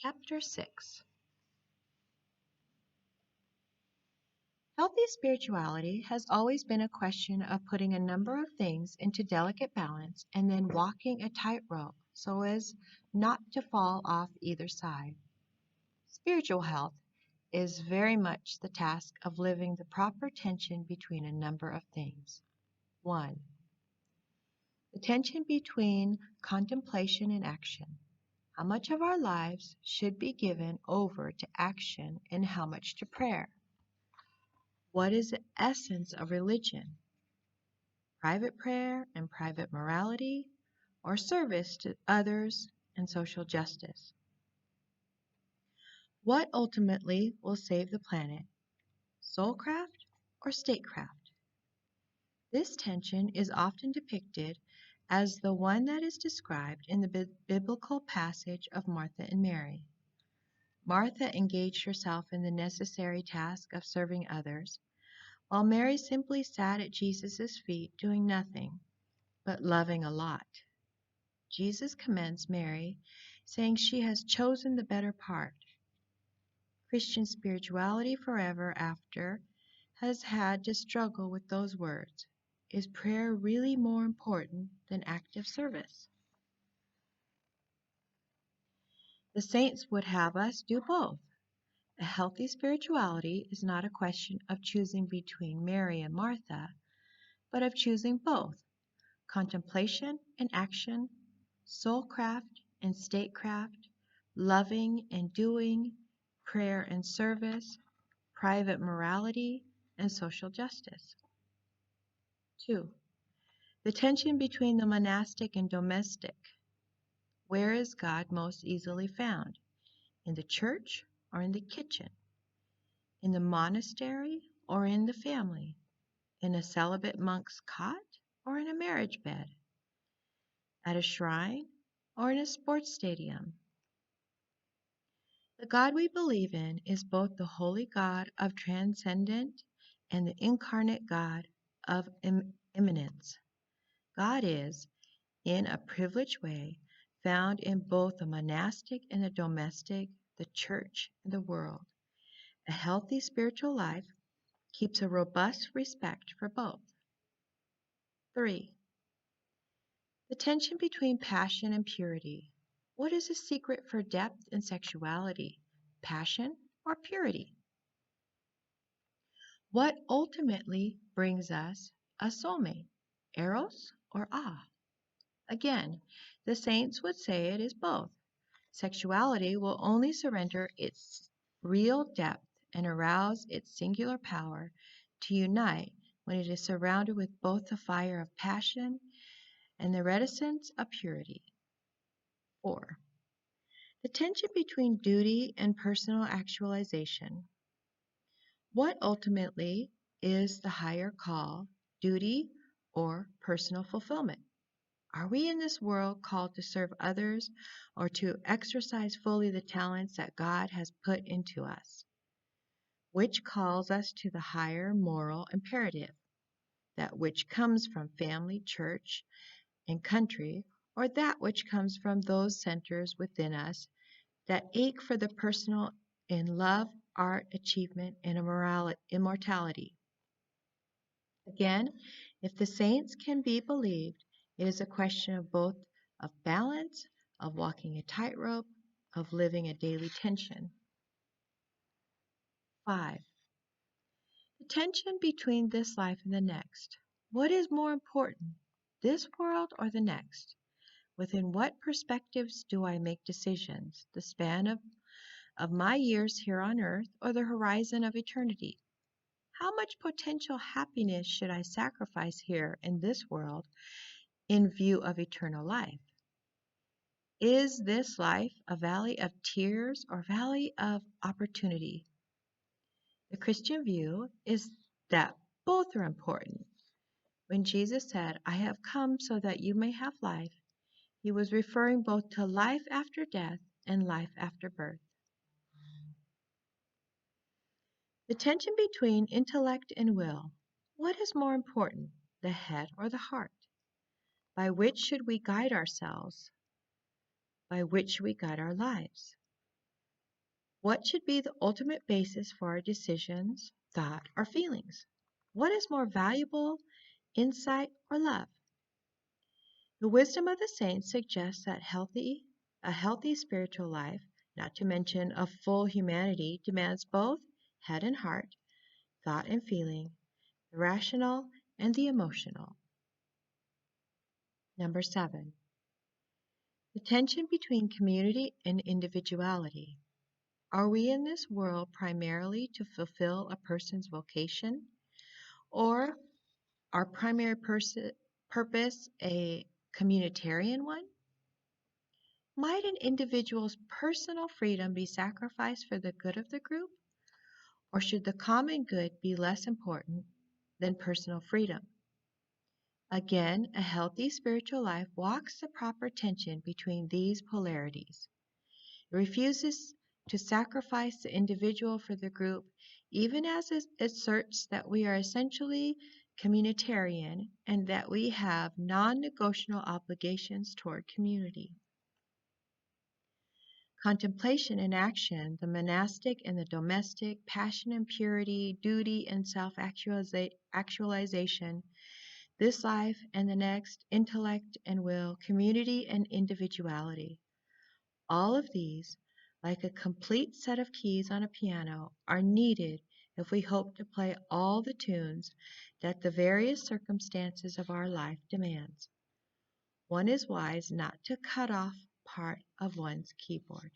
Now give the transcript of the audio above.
Chapter 6. Healthy spirituality has always been a question of putting a number of things into delicate balance and then walking a tightrope so as not to fall off either side. Spiritual health is very much the task of living the proper tension between a number of things. 1. The tension between contemplation and action. How much of our lives should be given over to action and how much to prayer? What is the essence of religion? Private prayer and private morality, or service to others and social justice? What ultimately will save the planet? Soulcraft or statecraft? This tension is often depicted as the one that is described in the biblical passage of Martha and Mary. Martha engaged herself in the necessary task of serving others, while Mary simply sat at Jesus' feet doing nothing, but loving a lot. Jesus commends Mary, saying she has chosen the better part. Christian spirituality forever after has had to struggle with those words. Is prayer really more important than active service? The saints would have us do both. A healthy spirituality is not a question of choosing between Mary and Martha, but of choosing both. Contemplation and action, soulcraft and statecraft, loving and doing, prayer and service, private morality, and social justice. 2. The tension between the monastic and domestic. Where is God most easily found? In the church or in the kitchen? In the monastery or in the family? In a celibate monk's cot or in a marriage bed? At a shrine or in a sports stadium? The God we believe in is both the holy God of transcendent and the incarnate God of immanence. God is, in a privileged way, found in both the monastic and the domestic, the church and the world. A healthy spiritual life keeps a robust respect for both. 3. The tension between passion and purity. What is the secret for depth in sexuality? Passion or purity? What ultimately brings us a soulmate? Eros or Ah? Again, the saints would say it is both. Sexuality will only surrender its real depth and arouse its singular power to unite when it is surrounded with both the fire of passion and the reticence of purity. 4. The tension between duty and personal actualization. What ultimately is the higher call, duty or personal fulfillment? Are we in this world called to serve others or to exercise fully the talents that God has put into us? Which calls us to the higher moral imperative, that which comes from family, church, and country, or that which comes from those centers within us that ache for the personal in love, art, achievement, and immortality? Again, if the saints can be believed, it is a question of both of balance, of walking a tightrope, of living a daily tension. 5. The tension between this life and the next. What is more important, this world or the next? Within what perspectives do I make decisions? The span of my years here on earth or the horizon of eternity? How much potential happiness should I sacrifice here in this world in view of eternal life? Is this life a valley of tears or valley of opportunity? The Christian view is that both are important. When Jesus said, I have come so that you may have life, he was referring both to life after death and life after birth. The tension between intellect and will. What is more important, the head or the heart? By which should we guide ourselves? By which should we guide our lives? What should be the ultimate basis for our decisions, thought, or feelings? What is more valuable, insight or love? The wisdom of the saints suggests that a healthy spiritual life, not to mention a full humanity, demands both head and heart, thought and feeling, the rational and the emotional. Number 7. The tension between community and individuality. Are we in this world primarily to fulfill a person's vocation, or our primary purpose a communitarian one? Might an individual's personal freedom be sacrificed for the good of the group, or should the common good be less important than personal freedom? Again, a healthy spiritual life walks the proper tension between these polarities. It refuses to sacrifice the individual for the group, even as it asserts that we are essentially communitarian and that we have non-negotiable obligations toward community. Contemplation and action, the monastic and the domestic, passion and purity, duty and self-actualization, this life and the next, intellect and will, community and individuality. All of these, like a complete set of keys on a piano, are needed if we hope to play all the tunes that the various circumstances of our life demands. One is wise not to cut off part of one's keyboard.